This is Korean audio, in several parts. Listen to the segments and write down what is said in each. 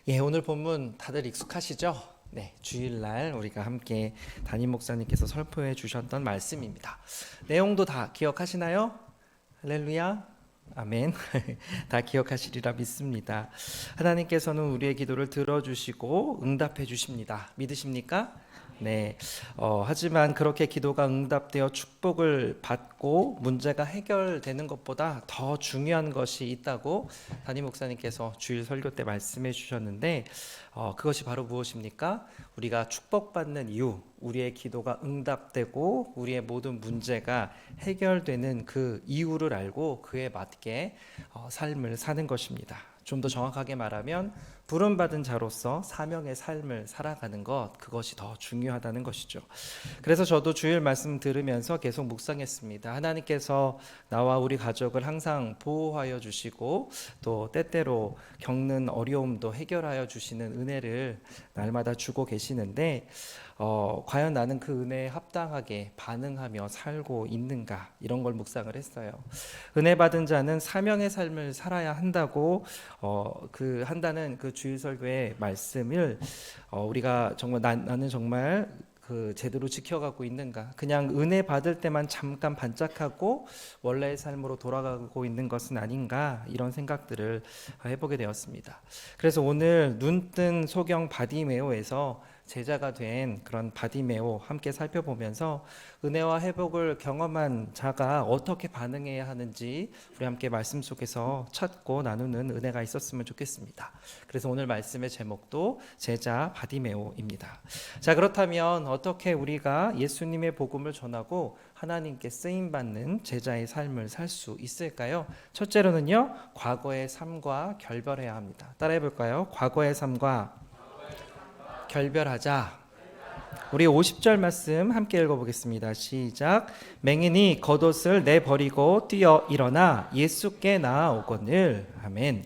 예, 오늘 본문 다들 익숙하시죠? 네, 주일날 우리가 함께 담임 목사님께서 설포해 주셨던 말씀입니다. 내용도 다 기억하시나요? 할렐루야. 아멘. 다 기억하시리라 믿습니다. 하나님께서는 우리의 기도를 들어주시고 응답해 주십니다. 믿으십니까? 네. 하지만 그렇게 기도가 응답되어 축복을 받고 문제가 해결되는 것보다 더 중요한 것이 있다고 담임 목사님께서 주일 설교 때 말씀해 주셨는데, 그것이 바로 무엇입니까? 우리가 축복받는 이유, 우리의 기도가 응답되고 우리의 모든 문제가 해결되는 그 이유를 알고 그에 맞게 삶을 사는 것입니다. 좀 더 정확하게 말하면 부름받은 자로서 사명의 삶을 살아가는 것, 그것이 더 중요하다는 것이죠. 그래서 저도 주일 말씀 들으면서 계속 묵상했습니다. 하나님께서 나와 우리 가족을 항상 보호하여 주시고 또 때때로 겪는 어려움도 해결하여 주시는 은혜를 날마다 주고 계시는데, 과연 나는 그 은혜에 합당하게 반응하며 살고 있는가, 이런 걸 묵상을 했어요. 은혜 받은 자는 사명의 삶을 살아야 한다고 한다는 그 주일 설교의 말씀을 우리가 정말 나는 정말 그 제대로 지켜가고 있는가, 그냥 은혜 받을 때만 잠깐 반짝하고 원래의 삶으로 돌아가고 있는 것은 아닌가, 이런 생각들을 해보게 되었습니다. 그래서 오늘 눈뜬 소경 바디메오에서 제자가 된 그런 바디메오 함께 살펴보면서 은혜와 회복을 경험한 자가 어떻게 반응해야 하는지 우리 함께 말씀 속에서 찾고 나누는 은혜가 있었으면 좋겠습니다. 그래서 오늘 말씀의 제목도 제자 바디메오입니다. 자, 그렇다면 어떻게 우리가 예수님의 복음을 전하고 하나님께 쓰임받는 제자의 삶을 살 수 있을까요? 첫째로는요, 과거의 삶과 결별해야 합니다. 따라해 볼까요? 과거의 삶과 결별하자. 우리 50절 말씀 함께 읽어보겠습니다. 시작. 맹인이 겉옷을 내버리고 뛰어 일어나 예수께 나아오거늘. 아멘.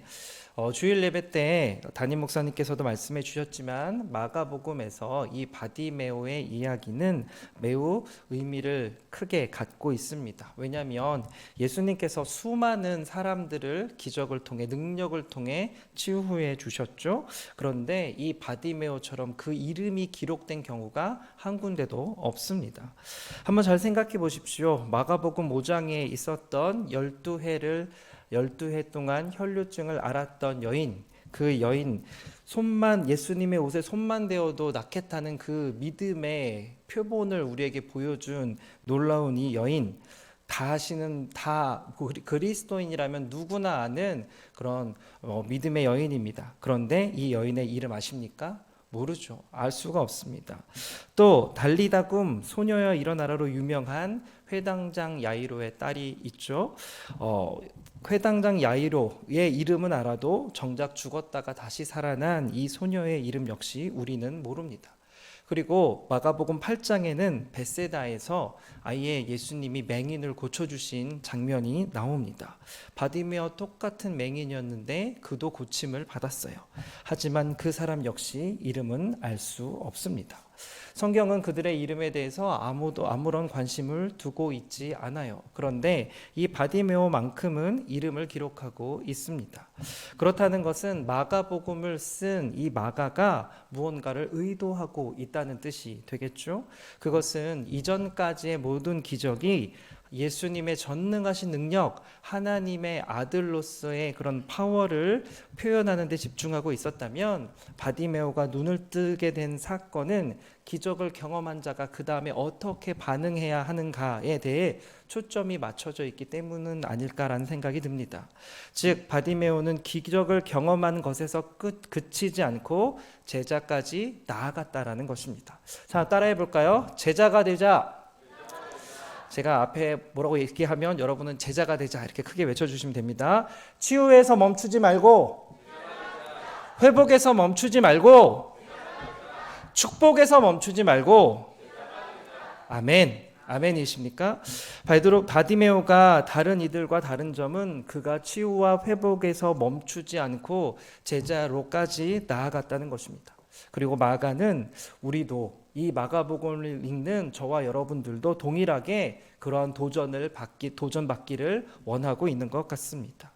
주일 예배 때 담임 목사님께서도 말씀해 주셨지만 마가복음에서 이 바디메오의 이야기는 매우 의미를 크게 갖고 있습니다. 왜냐하면 예수님께서 수많은 사람들을 기적을 통해, 능력을 통해 치유해 주셨죠. 그런데 이 바디메오처럼 그 이름이 기록된 경우가 한 군데도 없습니다. 한번 잘 생각해 보십시오. 마가복음 5장에 있었던 12해 동안 혈류증을 앓았던 여인, 그 여인, 예수님의 옷에 손만 대어도 낫겠다는 그 믿음의 표본을 우리에게 보여준 놀라운 이 여인, 다 그리스도인이라면 누구나 아는 그런 믿음의 여인입니다. 그런데 이 여인의 이름 아십니까? 모르죠. 알 수가 없습니다. 또 달리다굼 소녀여 일어나라로 유명한 회당장 야이로의 딸이 있죠. 회당장 야이로의 이름은 알아도 정작 죽었다가 다시 살아난 이 소녀의 이름 역시 우리는 모릅니다. 그리고 마가복음 8장에는 벳세다에서 아예 예수님이 맹인을 고쳐주신 장면이 나옵니다. 바디메오 똑같은 맹인이었는데 그도 고침을 받았어요. 하지만 그 사람 역시 이름은 알 수 없습니다. 성경은 그들의 이름에 대해서 아무런 관심을 두고 있지 않아요. 그런데 이 바디메오만큼은 이름을 기록하고 있습니다. 그렇다는 것은 마가복음을 쓴 이 마가가 무언가를 의도하고 있다는 뜻이 되겠죠. 그것은 이전까지의 모든 기적이 예수님의 전능하신 능력, 하나님의 아들로서의 그런 파워를 표현하는 데 집중하고 있었다면, 바디메오가 눈을 뜨게 된 사건은 기적을 경험한 자가 그 다음에 어떻게 반응해야 하는가에 대해 초점이 맞춰져 있기 때문은 아닐까라는 생각이 듭니다. 즉 바디메오는 기적을 경험한 것에서 그치지 않고 제자까지 나아갔다라는 것입니다. 자, 따라해 볼까요? 제자가 되자. 제가 앞에 뭐라고 얘기하면 여러분은 제자가 되자 이렇게 크게 외쳐주시면 됩니다. 치유에서 멈추지 말고, 회복에서 멈추지 말고, 축복에서 멈추지 말고. 아멘. 아멘이십니까? 바디메오가 다른 이들과 다른 점은 그가 치유와 회복에서 멈추지 않고 제자로까지 나아갔다는 것입니다. 그리고 마가는 우리도 이 마가복음을 읽는 저와 여러분들도 동일하게 그러한 도전받기를 원하고 있는 것 같습니다.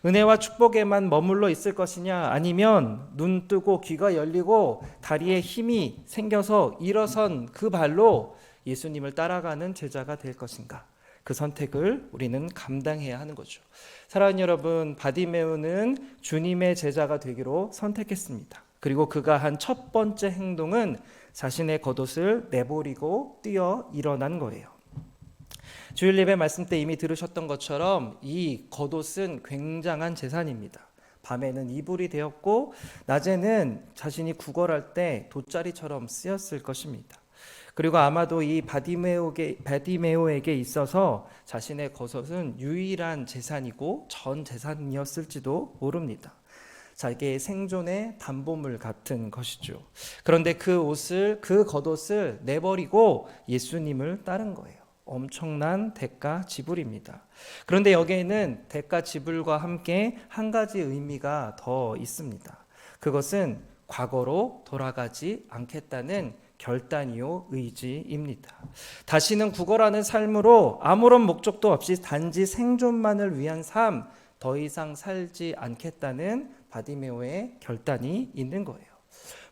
은혜와 축복에만 머물러 있을 것이냐, 아니면 눈 뜨고 귀가 열리고 다리에 힘이 생겨서 일어선 그 발로 예수님을 따라가는 제자가 될 것인가? 그 선택을 우리는 감당해야 하는 거죠. 사랑하는 여러분, 바디메오는 주님의 제자가 되기로 선택했습니다. 그리고 그가 한 첫 번째 행동은 자신의 겉옷을 내버리고 뛰어 일어난 거예요. 주일 예배 말씀 때 이미 들으셨던 것처럼 이 겉옷은 굉장한 재산입니다. 밤에는 이불이 되었고 낮에는 자신이 구걸할 때 돗자리처럼 쓰였을 것입니다. 그리고 아마도 이 바디메오에게 있어서 자신의 겉옷은 유일한 재산이고 전 재산이었을지도 모릅니다. 자기의 생존의 담보물 같은 것이죠. 그런데 그 겉옷을 내버리고 예수님을 따른 거예요. 엄청난 대가 지불입니다. 그런데 여기에는 대가 지불과 함께 한 가지 의미가 더 있습니다. 그것은 과거로 돌아가지 않겠다는 결단이요 의지입니다. 다시는 구걸하는 삶으로 아무런 목적도 없이 단지 생존만을 위한 삶, 더 이상 살지 않겠다는 바디메오의 결단이 있는 거예요.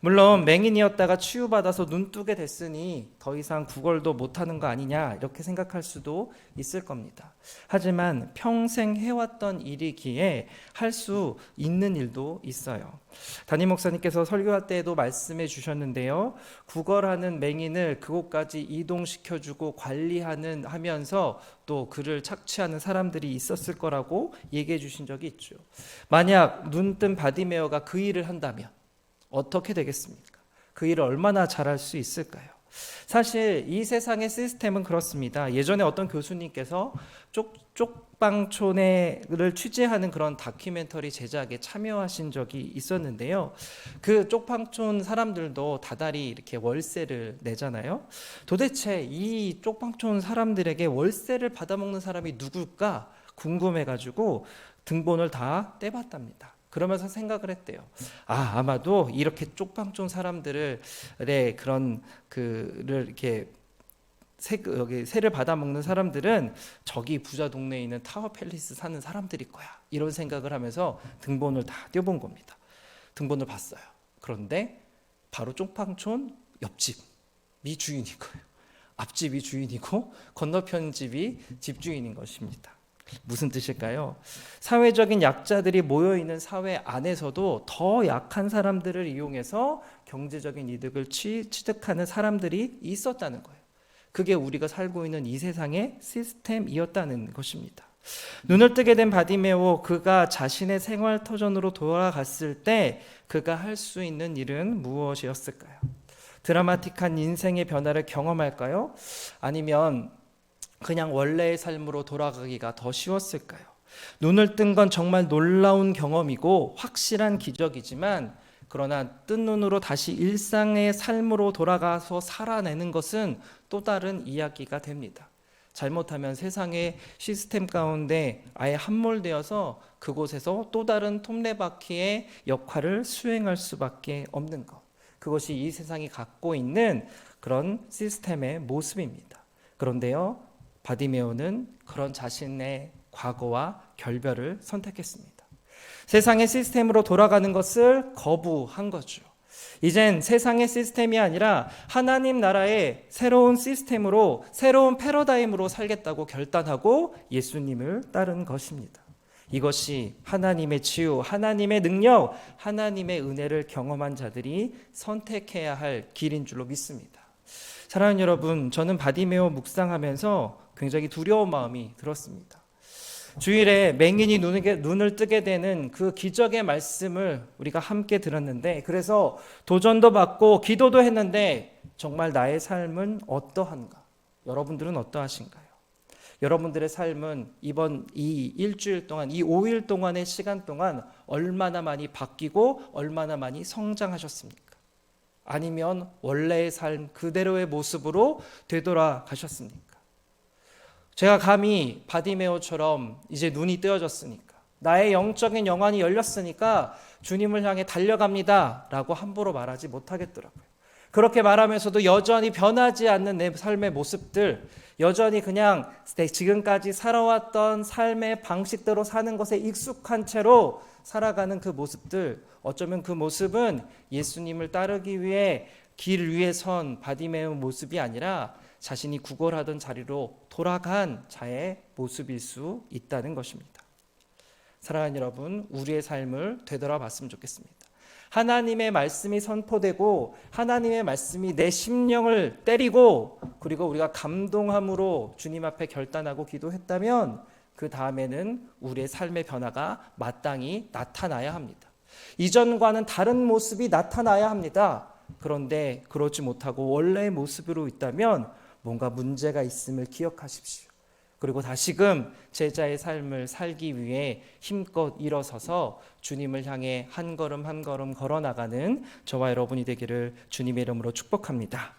물론 맹인이었다가 치유받아서 눈 뜨게 됐으니 더 이상 구걸도 못하는 거 아니냐 이렇게 생각할 수도 있을 겁니다. 하지만 평생 해왔던 일이기에 할 수 있는 일도 있어요. 담임 목사님께서 설교할 때에도 말씀해 주셨는데요. 구걸하는 맹인을 그곳까지 이동시켜주고 하면서 또 그를 착취하는 사람들이 있었을 거라고 얘기해 주신 적이 있죠. 만약 눈뜬 바디메오가 그 일을 한다면 어떻게 되겠습니까? 그 일을 얼마나 잘할 수 있을까요? 사실 이 세상의 시스템은 그렇습니다. 예전에 어떤 교수님께서 쪽방촌을 취재하는 그런 다큐멘터리 제작에 참여하신 적이 있었는데요. 그 쪽방촌 사람들도 다달이 이렇게 월세를 내잖아요. 도대체 이 쪽방촌 사람들에게 월세를 받아먹는 사람이 누굴까 궁금해가지고 등본을 다 떼봤답니다. 그러면서 생각을 했대요. 아마도 이렇게 쪽방촌 사람들을 그런 그를 이렇게 여기 세를 받아먹는 사람들은 저기 부자 동네에 있는 타워 팰리스 사는 사람들일 거야. 이런 생각을 하면서 등본을 다 떼본 겁니다. 등본을 봤어요. 그런데 바로 쪽방촌 옆집이 주인인 거예요. 앞집이 주인이고 건너편 집이 집주인인 것입니다. 무슨 뜻일까요? 사회적인 약자들이 모여있는 사회 안에서도 더 약한 사람들을 이용해서 경제적인 이득을 취득하는 사람들이 있었다는 거예요. 그게 우리가 살고 있는 이 세상의 시스템이었다는 것입니다. 눈을 뜨게 된 바디메오, 그가 자신의 생활 터전으로 돌아갔을 때 그가 할 수 있는 일은 무엇이었을까요? 드라마틱한 인생의 변화를 경험할까요? 아니면 그냥 원래의 삶으로 돌아가기가 더 쉬웠을까요? 눈을 뜬 건 정말 놀라운 경험이고 확실한 기적이지만 그러나 뜬 눈으로 다시 일상의 삶으로 돌아가서 살아내는 것은 또 다른 이야기가 됩니다. 잘못하면 세상의 시스템 가운데 아예 함몰되어서 그곳에서 또 다른 톱니바퀴의 역할을 수행할 수밖에 없는 것. 그것이 이 세상이 갖고 있는 그런 시스템의 모습입니다. 그런데요, 바디메오는 그런 자신의 과거와 결별을 선택했습니다. 세상의 시스템으로 돌아가는 것을 거부한 거죠. 이젠 세상의 시스템이 아니라 하나님 나라의 새로운 시스템으로, 새로운 패러다임으로 살겠다고 결단하고 예수님을 따른 것입니다. 이것이 하나님의 치유, 하나님의 능력, 하나님의 은혜를 경험한 자들이 선택해야 할 길인 줄로 믿습니다. 사랑하는 여러분, 저는 바디메오 묵상하면서 굉장히 두려운 마음이 들었습니다. 주일에 맹인이 눈을 뜨게 되는 그 기적의 말씀을 우리가 함께 들었는데, 그래서 도전도 받고 기도도 했는데 정말 나의 삶은 어떠한가? 여러분들은 어떠하신가요? 여러분들의 삶은 이번 이 일주일 동안, 이 5일 동안의 시간 동안 얼마나 많이 바뀌고 얼마나 많이 성장하셨습니까? 아니면 원래의 삶 그대로의 모습으로 되돌아가셨습니까? 제가 감히 바디메오처럼 이제 눈이 뜨여졌으니까, 나의 영적인 영안이 열렸으니까 주님을 향해 달려갑니다 라고 함부로 말하지 못하겠더라고요. 그렇게 말하면서도 여전히 변하지 않는 내 삶의 모습들, 여전히 그냥 지금까지 살아왔던 삶의 방식대로 사는 것에 익숙한 채로 살아가는 그 모습들, 어쩌면 그 모습은 예수님을 따르기 위해 길 위에 선 바디메오 모습이 아니라 자신이 구걸하던 자리로 돌아간 자의 모습일 수 있다는 것입니다. 사랑하는 여러분, 우리의 삶을 되돌아봤으면 좋겠습니다. 하나님의 말씀이 선포되고 하나님의 말씀이 내 심령을 때리고 그리고 우리가 감동함으로 주님 앞에 결단하고 기도했다면 그 다음에는 우리의 삶의 변화가 마땅히 나타나야 합니다. 이전과는 다른 모습이 나타나야 합니다. 그런데 그렇지 못하고 원래의 모습으로 있다면 뭔가 문제가 있음을 기억하십시오. 그리고 다시금 제자의 삶을 살기 위해 힘껏 일어서서 주님을 향해 한 걸음 한 걸음 걸어나가는 저와 여러분이 되기를 주님의 이름으로 축복합니다.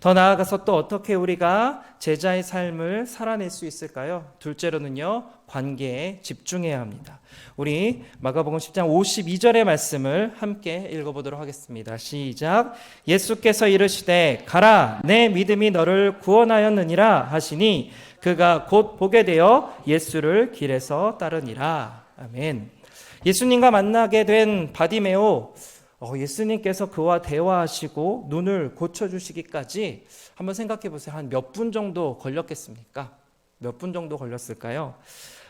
더 나아가서 또 어떻게 우리가 제자의 삶을 살아낼 수 있을까요? 둘째로는요, 관계에 집중해야 합니다. 우리 마가복음 10장 52절의 말씀을 함께 읽어보도록 하겠습니다. 시작. 예수께서 이르시되 가라, 내 믿음이 너를 구원하였느니라 하시니 그가 곧 보게 되어 예수를 길에서 따르니라. 아멘. 예수님과 만나게 된 바디메오, 예수님께서 그와 대화하시고 눈을 고쳐주시기까지 한번 생각해 보세요. 한 몇 분 정도 걸렸겠습니까? 몇 분 정도 걸렸을까요?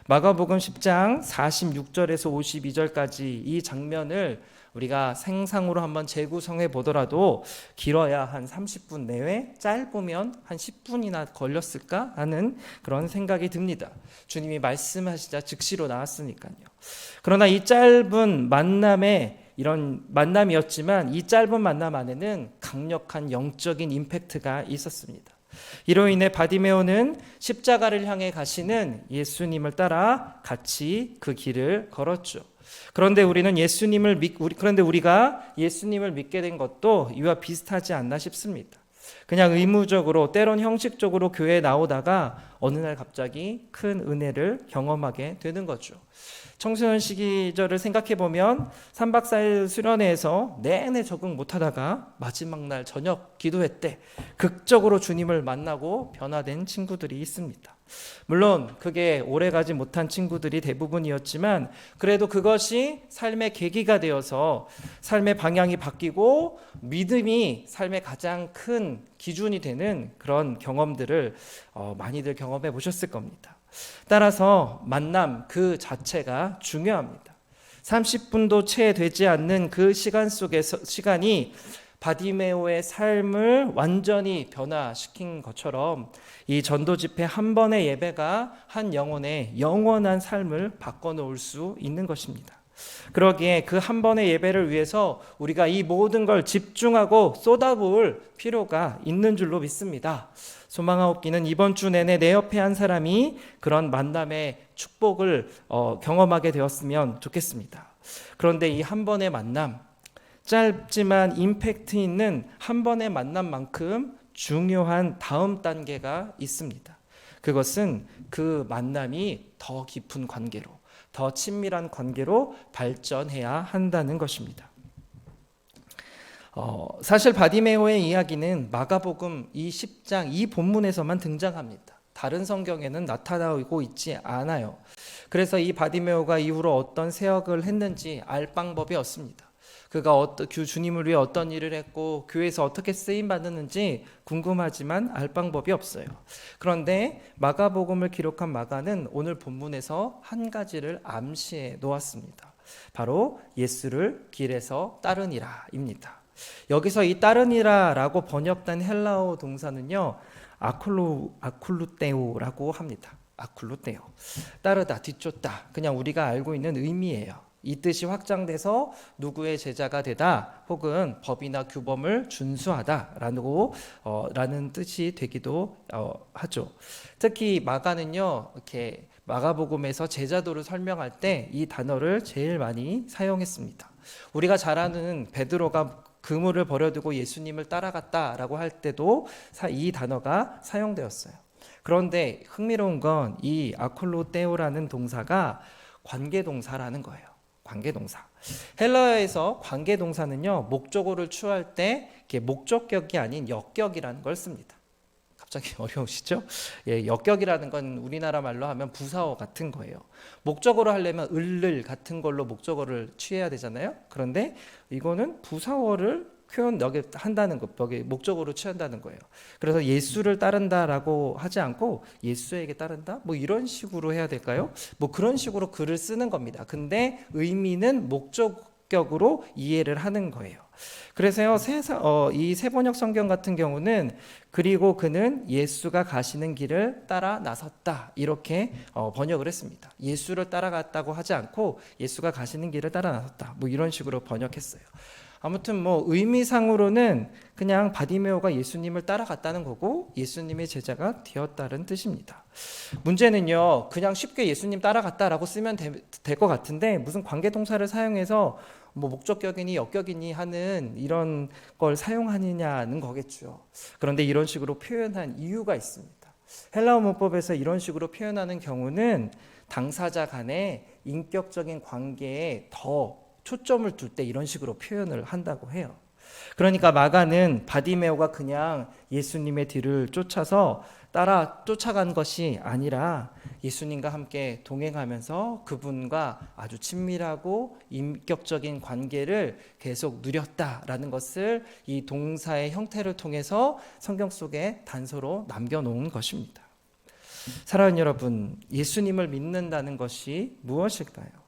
마가복음 10장 46절에서 52절까지 이 장면을 우리가 생상으로 한번 재구성해 보더라도 길어야 한 30분 내외, 짧으면 한 10분이나 걸렸을까 하는 그런 생각이 듭니다. 주님이 말씀하시자 즉시로 나왔으니까요. 그러나 이 짧은 이런 만남이었지만 이 짧은 만남 안에는 강력한 영적인 임팩트가 있었습니다. 이로 인해 바디메오는 십자가를 향해 가시는 예수님을 따라 같이 그 길을 걸었죠. 그런데 우리가 예수님을 믿게 된 것도 이와 비슷하지 않나 싶습니다. 그냥 의무적으로 때론 형식적으로 교회에 나오다가 어느 날 갑자기 큰 은혜를 경험하게 되는 거죠. 청소년 시기절을 생각해보면 3박 4일 수련회에서 내내 적응 못하다가 마지막 날 저녁 기도회 때 극적으로 주님을 만나고 변화된 친구들이 있습니다. 물론 그게 오래가지 못한 친구들이 대부분이었지만 그래도 그것이 삶의 계기가 되어서 삶의 방향이 바뀌고 믿음이 삶의 가장 큰 기준이 되는 그런 경험들을 많이들 경험해 보셨을 겁니다. 따라서 만남 그 자체가 중요합니다. 30분도 채 되지 않는 그 시간이 바디메오의 삶을 완전히 변화시킨 것처럼 이 전도 집회 한 번의 예배가 한 영혼의 영원한 삶을 바꿔놓을 수 있는 것입니다. 그러기에 그 한 번의 예배를 위해서 우리가 이 모든 걸 집중하고 쏟아부을 필요가 있는 줄로 믿습니다. 소망하옵기는 이번 주 내내 내 옆에 한 사람이 그런 만남의 축복을 경험하게 되었으면 좋겠습니다. 그런데 이 한 번의 만남, 짧지만 임팩트 있는 한 번의 만남만큼 중요한 다음 단계가 있습니다. 그것은 그 만남이 더 깊은 관계로, 더 친밀한 관계로 발전해야 한다는 것입니다. 사실 바디메오의 이야기는 마가복음 이 10장 이 본문에서만 등장합니다. 다른 성경에는 나타나고 있지 않아요. 그래서 이 바디메오가 이후로 어떤 사역을 했는지 알 방법이 없습니다. 그가 주님을 위해 어떤 일을 했고 교회에서 어떻게 쓰임 받았는지 궁금하지만 알 방법이 없어요. 그런데 마가복음을 기록한 마가는 오늘 본문에서 한 가지를 암시해 놓았습니다. 바로 예수를 길에서 따르니라입니다. 여기서 이 따르니라라고 번역된 헬라어 동사는요, 아쿨루테오라고 합니다. 아쿨루테오, 따르다, 뒤쫓다, 그냥 우리가 알고 있는 의미예요. 이 뜻이 확장돼서 누구의 제자가 되다 혹은 법이나 규범을 준수하다라는 뜻이 되기도 하죠. 특히 마가는요, 이렇게 마가복음에서 제자도를 설명할 때 이 단어를 제일 많이 사용했습니다. 우리가 잘 아는 베드로가 그물을 버려두고 예수님을 따라갔다라고 할 때도 이 단어가 사용되었어요. 그런데 흥미로운 건 이 아콜로테오라는 동사가 관계동사라는 거예요. 관계동사. 헬라어에서 관계동사는요, 목적어를 취할 때 이게 목적격이 아닌 역격이라는 걸 씁니다. 갑자기 어려우시죠? 예, 역격이라는 건 우리나라 말로 하면 부사어 같은 거예요. 목적어로 하려면 을를 같은 걸로 목적어를 취해야 되잖아요. 그런데 이거는 부사어를 표현 여기 한다는 거, 여기 목적어로 취한다는 거예요. 그래서 예수를 따른다라고 하지 않고 예수에게 따른다? 뭐 이런 식으로 해야 될까요? 뭐 그런 식으로 글을 쓰는 겁니다. 근데 의미는 목적격으로 이해를 하는 거예요. 그래서요, 이 세번역 성경 같은 경우는 그리고 그는 예수가 가시는 길을 따라 나섰다 이렇게 번역을 했습니다. 예수를 따라갔다고 하지 않고 예수가 가시는 길을 따라 나섰다 뭐 이런 식으로 번역했어요. 아무튼 뭐 의미상으로는 그냥 바디메오가 예수님을 따라갔다는 거고 예수님의 제자가 되었다는 뜻입니다. 문제는요, 그냥 쉽게 예수님 따라갔다라고 쓰면 될 것 같은데 무슨 관계동사를 사용해서 뭐 목적격이니 역격이니 하는 이런 걸 사용하느냐는 거겠죠. 그런데 이런 식으로 표현한 이유가 있습니다. 헬라어 문법에서 이런 식으로 표현하는 경우는 당사자 간의 인격적인 관계에 더 초점을 둘 때 이런 식으로 표현을 한다고 해요. 그러니까 마가는 바디메오가 그냥 예수님의 뒤를 쫓아서 따라 쫓아간 것이 아니라 예수님과 함께 동행하면서 그분과 아주 친밀하고 인격적인 관계를 계속 누렸다라는 것을 이 동사의 형태를 통해서 성경 속에 단서로 남겨놓은 것입니다. 사랑하는 여러분, 예수님을 믿는다는 것이 무엇일까요?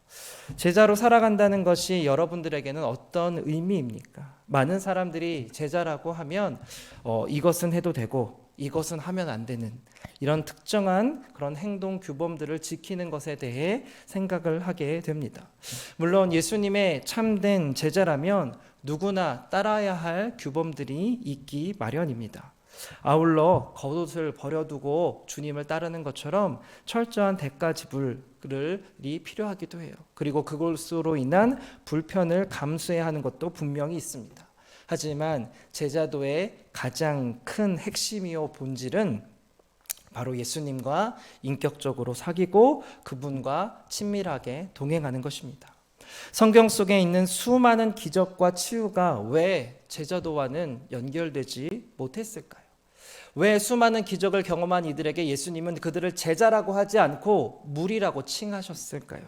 제자로 살아간다는 것이 여러분들에게는 어떤 의미입니까? 많은 사람들이 제자라고 하면 이것은 해도 되고 이것은 하면 안 되는 이런 특정한 그런 행동 규범들을 지키는 것에 대해 생각을 하게 됩니다. 물론 예수님의 참된 제자라면 누구나 따라야 할 규범들이 있기 마련입니다. 아울러 겉옷을 버려두고 주님을 따르는 것처럼 철저한 대가 지불이 필요하기도 해요. 그리고 그것으로 인한 불편을 감수해야 하는 것도 분명히 있습니다. 하지만 제자도의 가장 큰 핵심이요 본질은 바로 예수님과 인격적으로 사귀고 그분과 친밀하게 동행하는 것입니다. 성경 속에 있는 수많은 기적과 치유가 왜 제자도와는 연결되지 못했을까요? 왜 수많은 기적을 경험한 이들에게 예수님은 그들을 제자라고 하지 않고 무리라고 칭하셨을까요?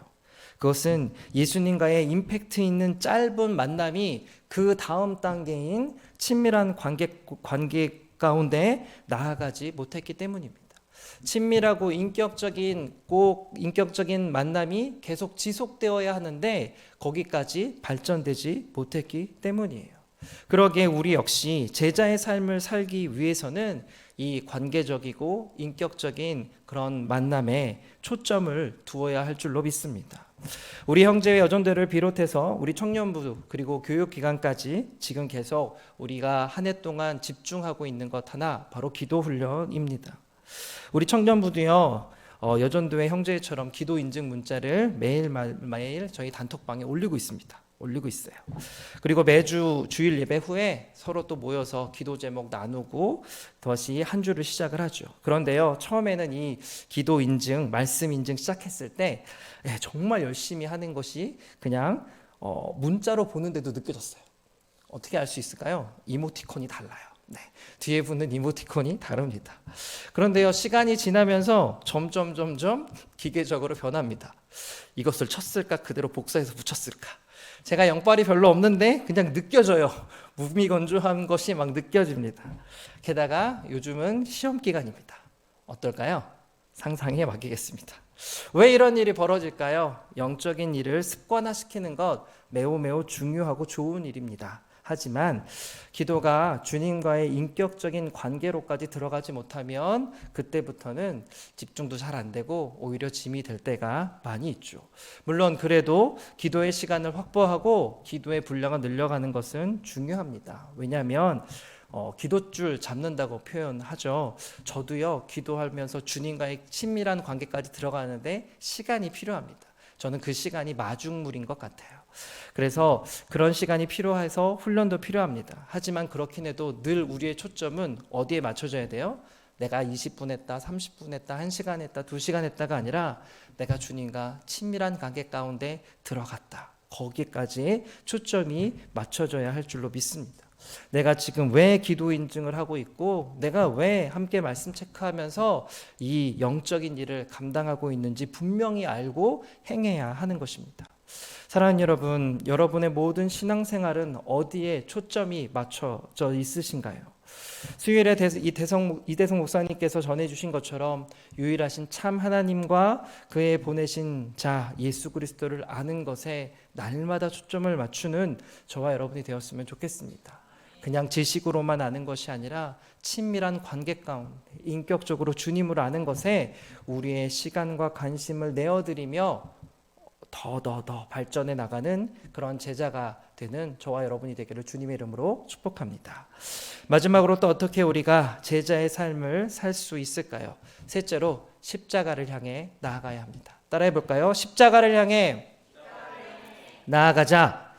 그것은 예수님과의 임팩트 있는 짧은 만남이 그 다음 단계인 친밀한 관계 가운데 나아가지 못했기 때문입니다. 친밀하고 인격적인 만남이 계속 지속되어야 하는데 거기까지 발전되지 못했기 때문이에요. 그러기에 우리 역시 제자의 삶을 살기 위해서는 이 관계적이고 인격적인 그런 만남에 초점을 두어야 할 줄로 믿습니다. 우리 형제의 여종들을 비롯해서 우리 청년부 그리고 교육기관까지 지금 계속 우리가 한 해 동안 집중하고 있는 것 하나 바로 기도 훈련입니다. 우리 청년부도요, 여전도의 형제처럼 기도 인증 문자를 매일 저희 단톡방에 올리고 있어요. 그리고 매주 주일 예배 후에 서로 또 모여서 기도 제목 나누고 다시 한 주를 시작을 하죠. 그런데요, 처음에는 이 기도 인증, 말씀 인증 시작했을 때 정말 열심히 하는 것이 그냥 문자로 보는데도 느껴졌어요. 어떻게 알 수 있을까요? 이모티콘이 달라요. 네, 뒤에 붙는 이모티콘이 다릅니다. 그런데요, 시간이 지나면서 점점 기계적으로 변합니다. 이것을 쳤을까 그대로 복사해서 붙였을까. 제가 영빨이 별로 없는데 그냥 느껴져요. 무미건조한 것이 막 느껴집니다. 게다가 요즘은 시험 기간입니다. 어떨까요? 상상에 맡기겠습니다. 왜 이런 일이 벌어질까요? 영적인 일을 습관화시키는 것 매우 중요하고 좋은 일입니다. 하지만 기도가 주님과의 인격적인 관계로까지 들어가지 못하면 그때부터는 집중도 잘 안 되고 오히려 짐이 될 때가 많이 있죠. 물론 그래도 기도의 시간을 확보하고 기도의 분량을 늘려가는 것은 중요합니다. 왜냐하면 기도줄 잡는다고 표현하죠. 저도요, 기도하면서 주님과의 친밀한 관계까지 들어가는데 시간이 필요합니다. 저는 그 시간이 마중물인 것 같아요. 그래서 그런 시간이 필요해서 훈련도 필요합니다. 하지만 그렇긴 해도 늘 우리의 초점은 어디에 맞춰져야 돼요? 내가 20분 했다, 30분 했다, 1시간 했다, 2시간 했다가 아니라 내가 주님과 친밀한 관계 가운데 들어갔다. 거기까지 초점이 맞춰져야 할 줄로 믿습니다. 내가 지금 왜 기도 인증을 하고 있고 내가 왜 함께 말씀 체크하면서 이 영적인 일을 감당하고 있는지 분명히 알고 행해야 하는 것입니다. 사랑하는 여러분, 여러분의 모든 신앙생활은 어디에 초점이 맞춰져 있으신가요? 수요일에 이대성 목사님께서 전해주신 것처럼 유일하신 참 하나님과 그의 보내신 자 예수 그리스도를 아는 것에 날마다 초점을 맞추는 저와 여러분이 되었으면 좋겠습니다. 그냥 지식으로만 아는 것이 아니라 친밀한 관계 가운데 인격적으로 주님을 아는 것에 우리의 시간과 관심을 내어드리며 더 발전해 나가는 그런 제자가 되는 저와 여러분이 되기를 주님의 이름으로 축복합니다. 마지막으로 또 어떻게 우리가 제자의 삶을 살 수 있을까요? 셋째로 십자가를 향해 나아가야 합니다. 따라해 볼까요? 십자가를 향해 나아가자.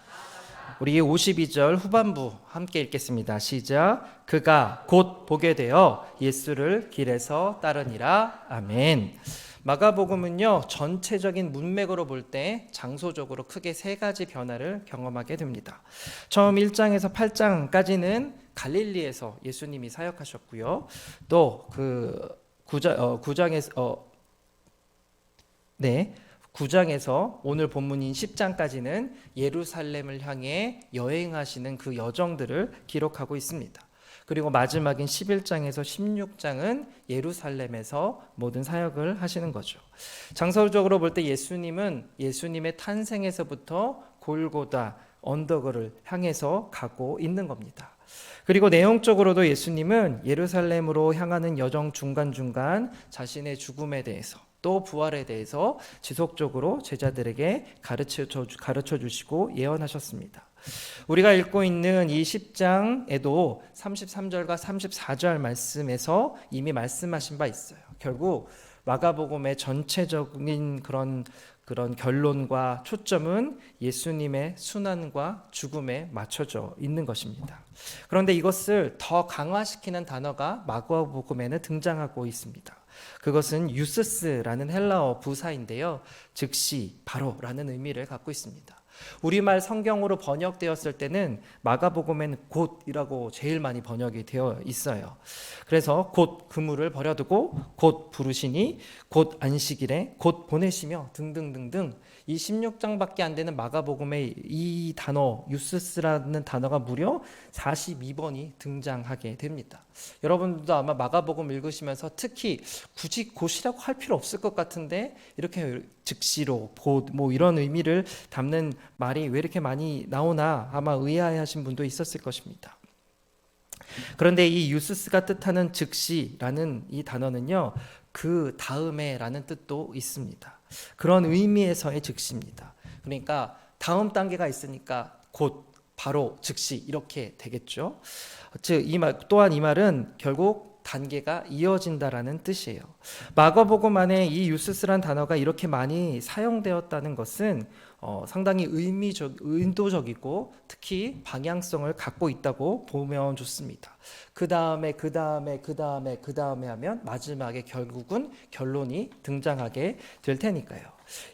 우리 52절 후반부 함께 읽겠습니다. 시작. 그가 곧 보게 되어 예수를 길에서 따르니라. 아멘. 마가복음은요, 전체적인 문맥으로 볼 때 장소적으로 크게 세 가지 변화를 경험하게 됩니다. 처음 1장에서 8장까지는 갈릴리에서 예수님이 사역하셨고요. 또 그 9장에서 오늘 본문인 10장까지는 예루살렘을 향해 여행하시는 그 여정들을 기록하고 있습니다. 그리고 마지막인 11장에서 16장은 예루살렘에서 모든 사역을 하시는 거죠. 장소적으로 볼 때 예수님은 예수님의 탄생에서부터 골고다 언덕을 향해서 가고 있는 겁니다. 그리고 내용적으로도 예수님은 예루살렘으로 향하는 여정 중간중간 자신의 죽음에 대해서 또 부활에 대해서 지속적으로 제자들에게 가르쳐 주시고 예언하셨습니다. 우리가 읽고 있는 이 10장에도 33절과 34절 말씀에서 이미 말씀하신 바 있어요. 결국 마가복음의 전체적인 그런 결론과 초점은 예수님의 순환과 죽음에 맞춰져 있는 것입니다. 그런데 이것을 더 강화시키는 단어가 마가복음에는 등장하고 있습니다. 그것은 유스스라는 헬라어 부사인데요. 즉시, 바로라는 의미를 갖고 있습니다. 우리말 성경으로 번역되었을 때는 마가복음에는 곧이라고 제일 많이 번역이 되어 있어요. 그래서 곧 그물을 버려두고 곧 부르시니 곧 안식일에 곧 보내시며 등등등등 이 16장밖에 안 되는 마가복음의 이 단어 유스스라는 단어가 무려 42번이 등장하게 됩니다. 여러분들도 아마 마가복음 읽으시면서 특히 굳이 곧이라고 할 필요 없을 것 같은데 이렇게 즉시로 곧 뭐 이런 의미를 담는 말이 왜 이렇게 많이 나오나 아마 의아해하신 분도 있었을 것입니다. 그런데 이 유스스가 뜻하는 즉시라는 이 단어는요, 그 다음에라는 뜻도 있습니다. 그런 의미에서의 즉시입니다. 그러니까 다음 단계가 있으니까 곧, 바로, 즉시 이렇게 되겠죠. 즉 또한 이 말은 결국 단계가 이어진다라는 뜻이에요. 마가복음 안에 이 유스스란 단어가 이렇게 많이 사용되었다는 것은 상당히 의도적이고 특히 방향성을 갖고 있다고 보면 좋습니다. 그 다음에 하면 마지막에 결국은 결론이 등장하게 될 테니까요.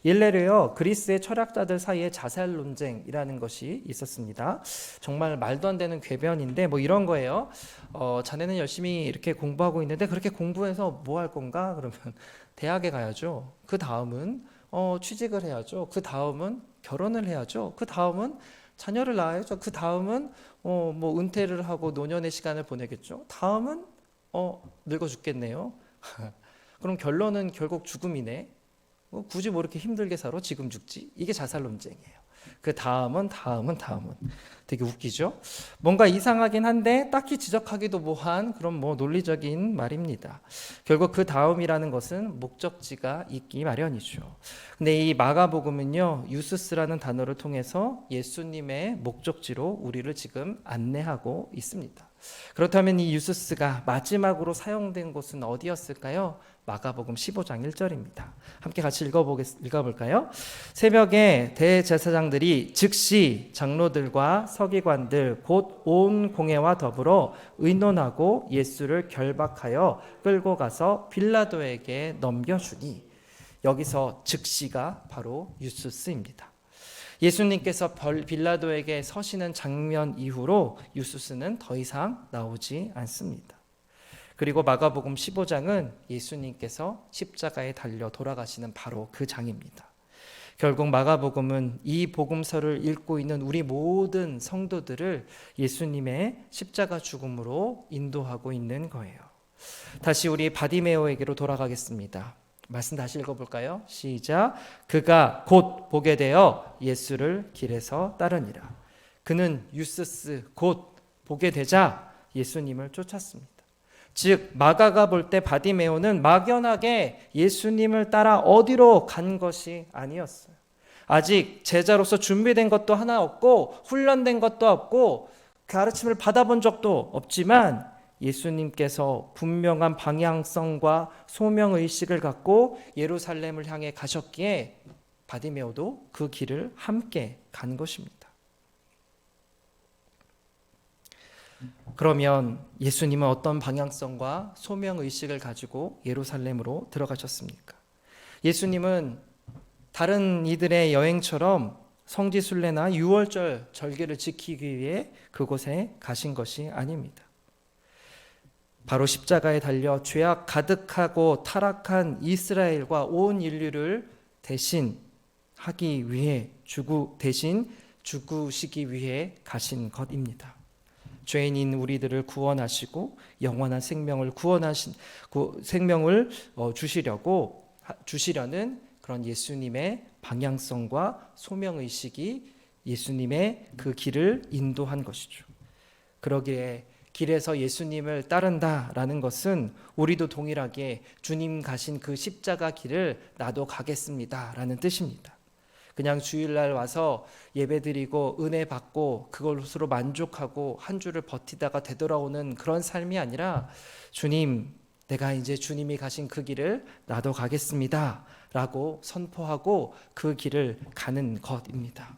일례로요, 그리스의 철학자들 사이에 자살 논쟁이라는 것이 있었습니다. 정말 말도 안 되는 궤변인데 뭐 이런 거예요. 자네는 열심히 이렇게 공부하고 있는데 그렇게 공부해서 뭐 할 건가? 그러면 대학에 가야죠. 그 다음은 취직을 해야죠. 그 다음은 결혼을 해야죠. 그 다음은 자녀를 낳아야죠. 그 다음은 뭐 은퇴를 하고 노년의 시간을 보내겠죠. 다음은 늙어 죽겠네요. 그럼 결론은 결국 죽음이네. 굳이 뭐 이렇게 힘들게 살아? 지금 죽지? 이게 자살 논쟁이에요. 그 다음은 되게 웃기죠? 뭔가 이상하긴 한데 딱히 지적하기도 뭐한 그런 뭐 논리적인 말입니다. 결국 그 다음이라는 것은 목적지가 있기 마련이죠. 근데 이 마가복음은요, 유스스라는 단어를 통해서 예수님의 목적지로 우리를 지금 안내하고 있습니다. 그렇다면 이 유스스가 마지막으로 사용된 곳은 어디였을까요? 마가복음 15장 1절입니다. 함께 같이 읽어볼까요? 새벽에 대제사장들이 즉시 장로들과 서기관들 곧 온 공회와 더불어 의논하고 예수를 결박하여 끌고 가서 빌라도에게 넘겨주니 여기서 즉시가 바로 유스스입니다. 예수님께서 빌라도에게 서시는 장면 이후로 유수스는 더 이상 나오지 않습니다. 그리고 마가복음 15장은 예수님께서 십자가에 달려 돌아가시는 바로 그 장입니다. 결국 마가복음은 이 복음서를 읽고 있는 우리 모든 성도들을 예수님의 십자가 죽음으로 인도하고 있는 거예요. 다시 우리 바디메오에게로 돌아가겠습니다. 말씀 다시 읽어볼까요? 시작. 그가 곧 보게 되어 예수를 길에서 따르니라. 그는 유스스 곧 보게 되자 예수님을 쫓았습니다. 즉 마가가 볼 때 바디메오는 막연하게 예수님을 따라 어디로 간 것이 아니었어요. 아직 제자로서 준비된 것도 하나 없고 훈련된 것도 없고 가르침을 받아본 적도 없지만 예수님께서 분명한 방향성과 소명의식을 갖고 예루살렘을 향해 가셨기에 바디메오도 그 길을 함께 간 것입니다. 그러면 예수님은 어떤 방향성과 소명의식을 가지고 예루살렘으로 들어가셨습니까? 예수님은 다른 이들의 여행처럼 성지순례나 유월절 절기를 지키기 위해 그곳에 가신 것이 아닙니다. 바로 십자가에 달려 죄악 가득하고 타락한 이스라엘과 온 인류를 대신하기 위해 대신 죽으시기 위해 가신 것입니다. 죄인인 우리들을 구원하시고 영원한 생명을 주시려는 그런 예수님의 방향성과 소명의식이 예수님의 그 길을 인도한 것이죠. 그러기에 길에서 예수님을 따른다라는 것은 우리도 동일하게 주님 가신 그 십자가 길을 나도 가겠습니다라는 뜻입니다. 그냥 주일날 와서 예배드리고 은혜 받고 그것으로 만족하고 한 주를 버티다가 되돌아오는 그런 삶이 아니라 주님, 내가 이제 주님이 가신 그 길을 나도 가겠습니다 라고 선포하고 그 길을 가는 것입니다.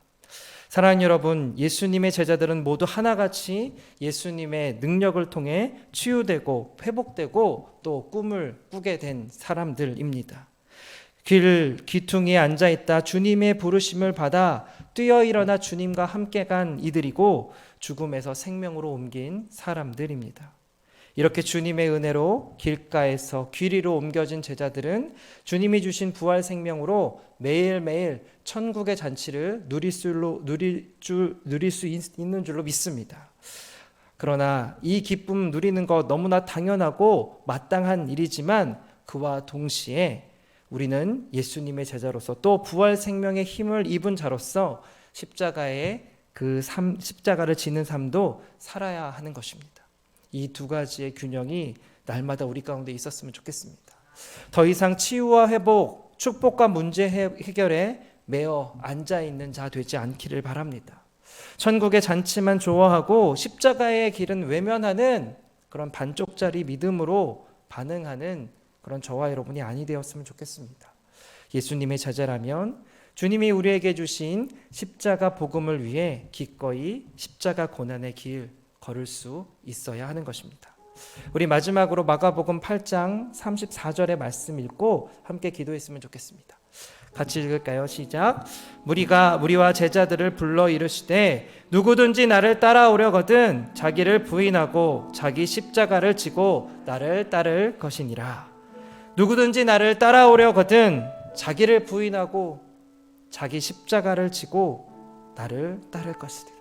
사랑하는 여러분, 예수님의 제자들은 모두 하나같이 예수님의 능력을 통해 치유되고 회복되고 또 꿈을 꾸게 된 사람들입니다. 길 귀퉁이에 앉아있다 주님의 부르심을 받아 뛰어 일어나 주님과 함께 간 이들이고 죽음에서 생명으로 옮긴 사람들입니다. 이렇게 주님의 은혜로 길가에서 귀 위로 옮겨진 제자들은 주님이 주신 부활 생명으로 매일매일 천국의 잔치를 누릴 수 있는 줄로 믿습니다. 그러나 이 기쁨 누리는 것 너무나 당연하고 마땅한 일이지만 그와 동시에 우리는 예수님의 제자로서 또 부활 생명의 힘을 입은 자로서 십자가를 지는 삶도 살아야 하는 것입니다. 이 두 가지의 균형이 날마다 우리 가운데 있었으면 좋겠습니다. 더 이상 치유와 회복, 축복과 문제 해결에 매어 앉아있는 자 되지 않기를 바랍니다. 천국의 잔치만 좋아하고 십자가의 길은 외면하는 그런 반쪽짜리 믿음으로 반응하는 그런 저와 여러분이 아니 되었으면 좋겠습니다. 예수님의 제자라면 주님이 우리에게 주신 십자가 복음을 위해 기꺼이 십자가 고난의 길 걸을 수 있어야 하는 것입니다. 우리 마지막으로 마가복음 8장 34절의 말씀 읽고 함께 기도했으면 좋겠습니다. 같이 읽을까요? 시작. 무리와 제자들을 불러 이르시되 누구든지 나를 따라오려거든 자기를 부인하고 자기 십자가를 지고 나를 따를 것이니라. 누구든지 나를 따라오려거든 자기를 부인하고 자기 십자가를 지고 나를 따를 것이니라.